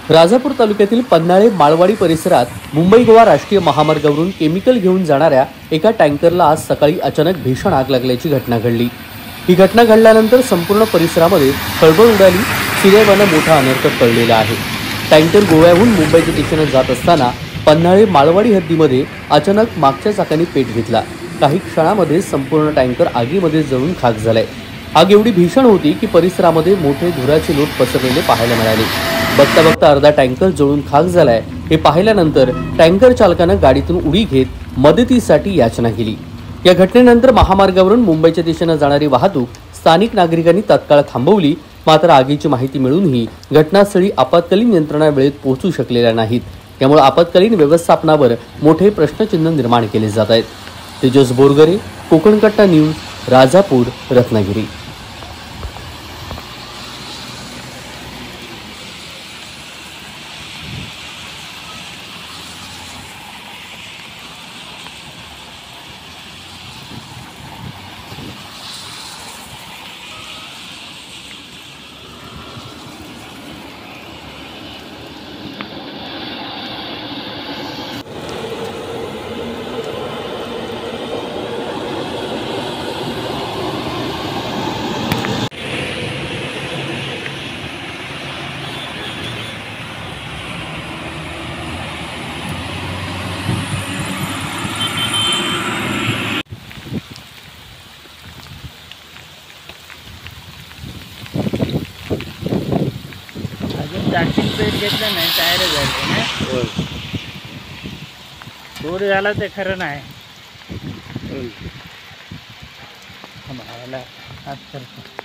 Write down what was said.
राजापूर तालुक्यातील पन्हाळे माळवाडी परिसरात मुंबई गोवा राष्ट्रीय महामार्गावरून केमिकल घेऊन जाणाऱ्या एका टँकरला आज सकाळी अचानक भीषण आग लागल्याची घटना घडली। ही घटना घडल्यानंतर संपूर्ण परिसरामध्ये खळबळ उडाली। सुदैवाने मोठा अनर्थ टळलेला आहे। टँकर गोव्याहून मुंबईच्या दिशेने जात असताना पन्हाळे माळवाडी हद्दीमध्ये अचानक मागच्या चाकाने पेट घेतला। काही क्षणामध्ये संपूर्ण टँकर आगीमध्ये जळून खाक झालाय। आग एवढी भीषण होती की परिसरामध्ये मोठे धुराचे लोट पसरलेले पाहायला मिळाले। बघता बघता अर्धा टँकर जळून खाक झालाय हे पाहिल्यानंतर टँकर चालकानं गाडीतून उडी घेत मदतीसाठी याचना केली। या घटनेनंतर महामार्गावरून मुंबईच्या दिशेने जाणारी वाहतूक स्थानिक नागरिकांनी तात्काळ थांबवली। मात्र आगीची माहिती मिळूनही घटनास्थळी आपत्कालीन यंत्रणा वेळेत पोहोचू शकलेल्या नाहीत। त्यामुळे आपत्कालीन व्यवस्थापनावर मोठे प्रश्नचिन्ह निर्माण केले जात आहेत। तेजस बोरगरे, कोकण कट्टा न्यूज, राजापूर, रत्नागिरी। जास्तीत पेट घेतलं नाही टायर झाले ना पूर झाला ते खरं नाही भावाला आज करतो।